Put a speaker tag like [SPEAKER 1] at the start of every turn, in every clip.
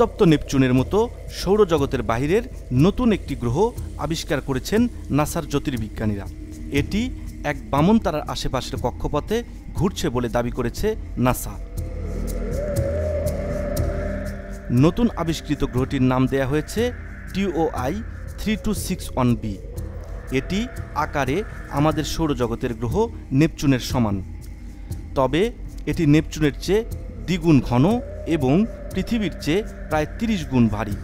[SPEAKER 1] উত্তপ্ত নেপচুনের মতো সৌরজগতের বাহিরের নতুন একটি গ্রহ আবিষ্কার করেছেন নাসার জ্যোতির্বিজ্ঞানীরা। এটি এক বামন তারার আশেপাশের কক্ষপথে ঘুরছে বলে দাবি করেছে নাসা। নতুন আবিষ্কৃত গ্রহটির নাম দেয়া হয়েছে TOI 3261b। এটি আকারে আমাদের সৌরজগতের গ্রহ নেপচুনের সমান, তবে এটি নেপচুনের চেয়ে দ্বিগুণ ঘন এবং পৃথিবীর চেয়ে প্রায় 30 গুণ ভারী।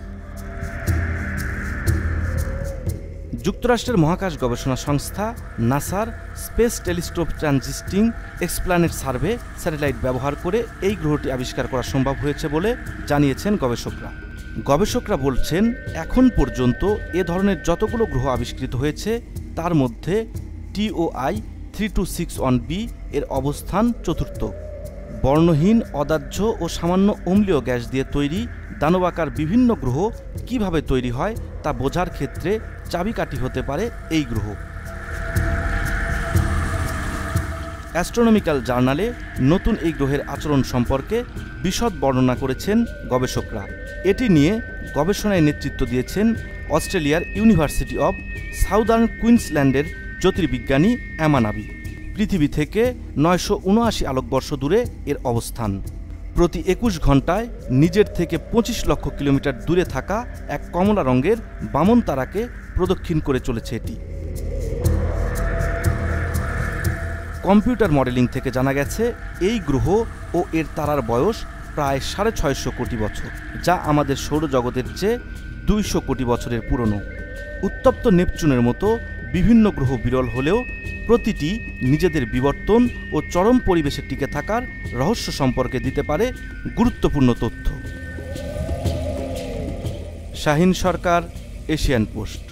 [SPEAKER 1] যুক্তরাষ্ট্রের মহাকাশ গবেষণা সংস্থা নাসার স্পেস টেলিস্কোপ ট্রানজিস্টিং এক্সপ্ল্যানেট সার্ভে স্যাটেলাইট ব্যবহার করে এই গ্রহটি আবিষ্কার করা সম্ভব হয়েছে বলে জানিয়েছেন গবেষকরা বলছেন, এখন পর্যন্ত এ ধরনের যতগুলো গ্রহ আবিষ্কৃত হয়েছে তার মধ্যে TOI 3261b এর অবস্থান চতুর্থ। বর্ণহীন, অদাহ্য ও সামান্য অম্লীয় গ্যাস দিয়ে তৈরি দানবাকার বিভিন্ন গ্রহ কিভাবে তৈরি হয় তা বোঝার ক্ষেত্রে চাবিকাঠি হতে পারে এই গ্রহ। অ্যাস্ট্রোনমিক্যাল জার্নালে নতুন এই গ্রহের আচরণ সম্পর্কে বিশদ বর্ণনা করেছেন গবেষকরা। এটি নিয়ে গবেষণায় নেতৃত্ব দিয়েছেন অস্ট্রেলিয়ার ইউনিভার্সিটি অব সাউদার্ন কুইন্সল্যান্ডের জ্যোতির্বিজ্ঞানী অ্যামানাবি। পৃথিবী থেকে 979 আলোকবর্ষ দূরে এর অবস্থান। প্রতি 21 ঘন্টায় নিজের থেকে 25 লক্ষ কিলোমিটার দূরে থাকা এক কমলা রঙের বামন তারাকে প্রদক্ষিণ করে চলেছে এটি। কম্পিউটার মডেলিং থেকে জানা গেছে এই গ্রহ ও এর তারার বয়স প্রায় 650 কোটি বছর, যা আমাদের সৌরজগতের চেয়ে 200 কোটি বছরের পুরনো। উত্তপ্ত নেপচুনের মতো বিভিন্ন গ্রহ বিরল হলেও প্রতিটি নিজেদের বিবর্তন ও চরম পরিবেশে টিকে থাকার রহস্য সম্পর্কে দিতে পারে গুরুত্বপূর্ণ তথ্য। শাহিন সরকার, এশিয়ান পোস্ট।